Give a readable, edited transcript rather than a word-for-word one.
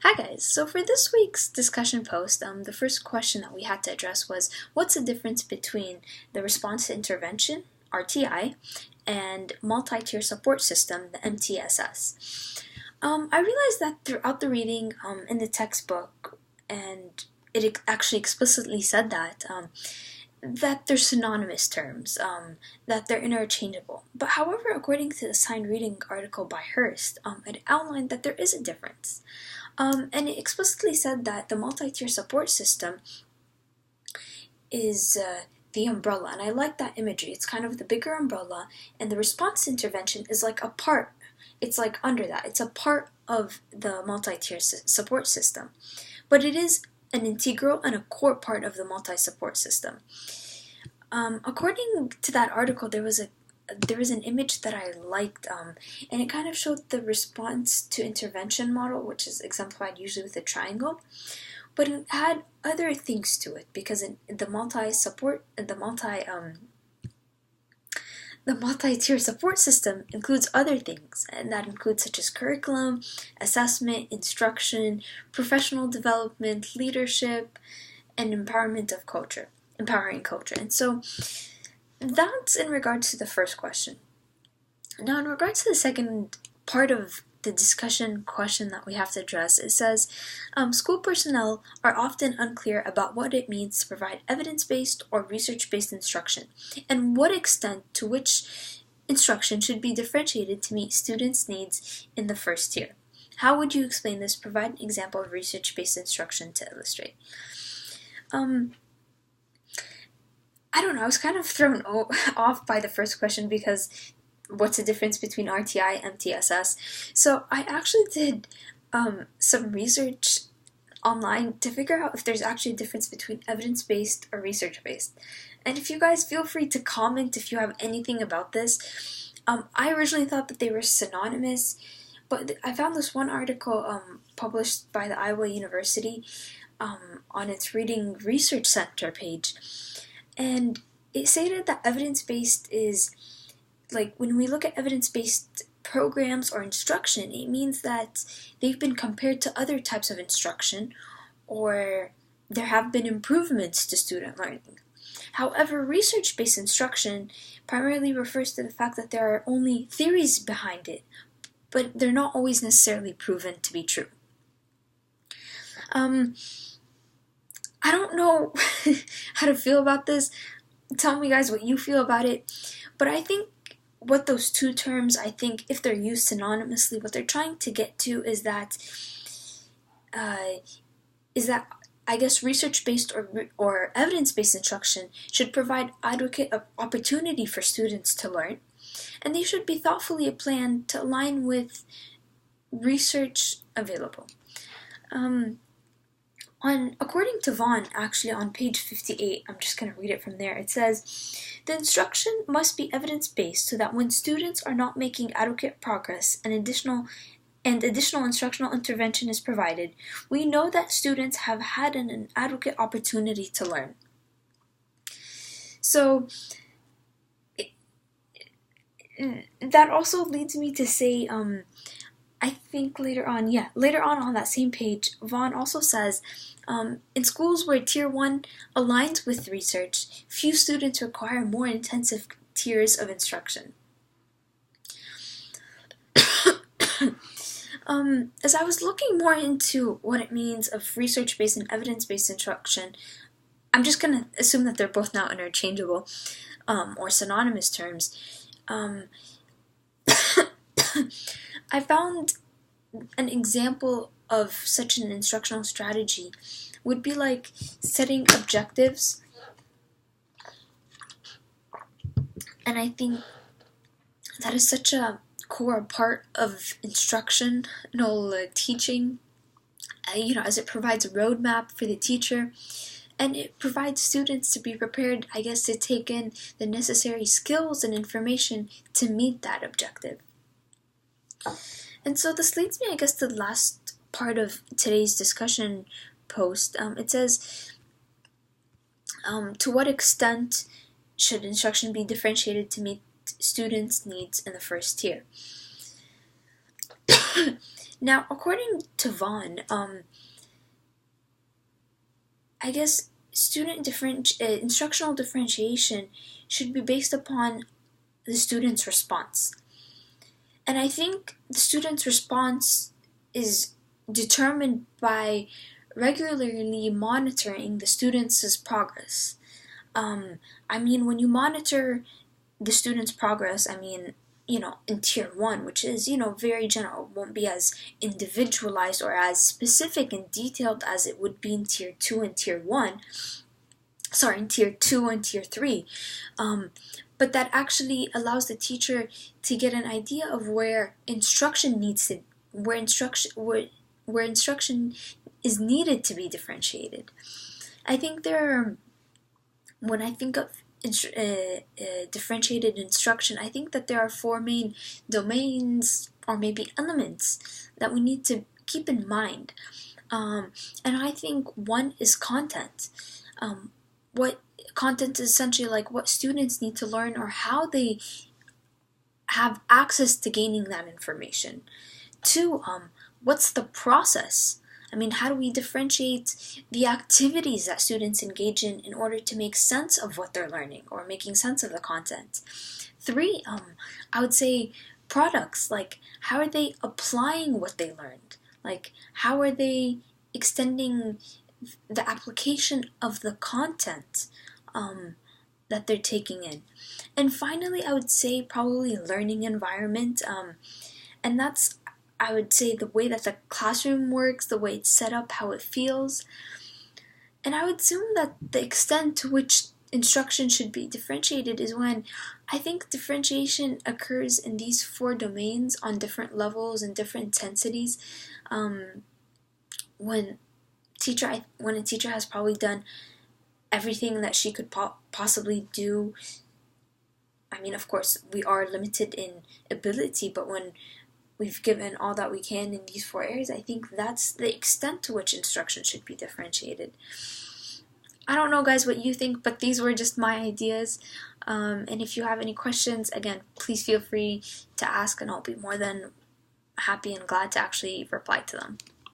Hi guys, so for this week's discussion post, the first question that we had to address was what's the difference between the response to intervention, RTI, and multi-tier support system, the MTSS. I realized that throughout the reading in the textbook, and it actually explicitly said that they're synonymous terms, that they're interchangeable. But however, according to the Signed Reading article by Hurst, it outlined that there is a difference. And it explicitly said that the multi-tier support system is the umbrella, and I like that imagery. It's kind of the bigger umbrella, and the response intervention is like a part. It's like under that. It's a part of the multi-tier support system, but it is an integral and a core part of the multi-support system. According to that article, there was an image that I liked, and it kind of showed the response to intervention model, which is exemplified usually with a triangle, but it had other things to it because the multi-tier support system includes other things, and that includes such as curriculum, assessment, instruction, professional development, leadership, and empowering culture. And so that's in regards to the first question. Now, in regards to the second part of the discussion question that we have to address, it says, school personnel are often unclear about what it means to provide evidence-based or research-based instruction, and what extent to which instruction should be differentiated to meet students' needs in the first tier. How would you explain this? Provide an example of research-based instruction to illustrate. I don't know, I was kind of thrown off by the first question because what's the difference between RTI and MTSS? So I actually did some research online to figure out if there's actually a difference between evidence-based or research-based. And if you guys feel free to comment if you have anything about this. I originally thought that they were synonymous, but I found this one article published by the Iowa University on its Reading Research Center page. And it stated that evidence-based is, like, when we look at evidence-based programs or instruction, it means that they've been compared to other types of instruction, or there have been improvements to student learning. However, research-based instruction primarily refers to the fact that there are only theories behind it, but they're not always necessarily proven to be true. I don't know how to feel about this. Tell me, guys, what you feel about it. But I think what those two terms, if they're used synonymously, what they're trying to get to is that I guess research-based or evidence-based instruction should provide adequate opportunity for students to learn, and they should be thoughtfully planned to align with research available. According to Vaughan, actually on page 58, I'm just going to read it from there, it says, the instruction must be evidence-based so that when students are not making adequate progress and additional instructional intervention is provided, we know that students have had an adequate opportunity to learn. So, that also leads me to say, I think later on that same page, Vaughan also says, in schools where Tier 1 aligns with research, few students require more intensive tiers of instruction. As I was looking more into what it means of research-based and evidence-based instruction, I'm just going to assume that they're both now interchangeable or synonymous terms. I found an example of such an instructional strategy would be like setting objectives, and I think that is such a core part of instructional teaching, as it provides a roadmap for the teacher, and it provides students to be prepared, I guess, to take in the necessary skills and information to meet that objective. And so this leads me, I guess, to the last part of today's discussion post. It says, to what extent should instruction be differentiated to meet students' needs in the first tier? Now, according to Vaughn, I guess instructional differentiation should be based upon the student's response. And I think the student's response is determined by regularly monitoring the student's progress. I mean, when you monitor the student's progress, I mean, in tier 1, which is, very general, won't be as individualized or as specific and detailed as it would be in tier 2 and tier 1. Sorry, in tier 2 and tier 3. But that actually allows the teacher to get an idea of where instruction is needed to be differentiated. I think when I think of differentiated instruction, I think that there are 4 main domains or maybe elements that we need to keep in mind. And I think one is content. What content is essentially like what students need to learn or how they have access to gaining that information. 2, what's the process? I mean, how do we differentiate the activities that students engage in order to make sense of what they're learning or making sense of the content? 3, I would say products, like how are they applying what they learned? Like how are they extending the application of the content that they're taking in? And finally, I would say probably learning environment, and that's, I would say, the way that the classroom works, the way it's set up, how it feels. And I would assume that the extent to which instruction should be differentiated is when I think differentiation occurs in these 4 domains on different levels and different intensities. When a teacher has probably done everything that she could possibly do. I mean, of course, we are limited in ability, but when we've given all that we can in these 4 areas, I think that's the extent to which instruction should be differentiated. I don't know, guys, what you think, but these were just my ideas. And if you have any questions, again, please feel free to ask, and I'll be more than happy and glad to actually reply to them.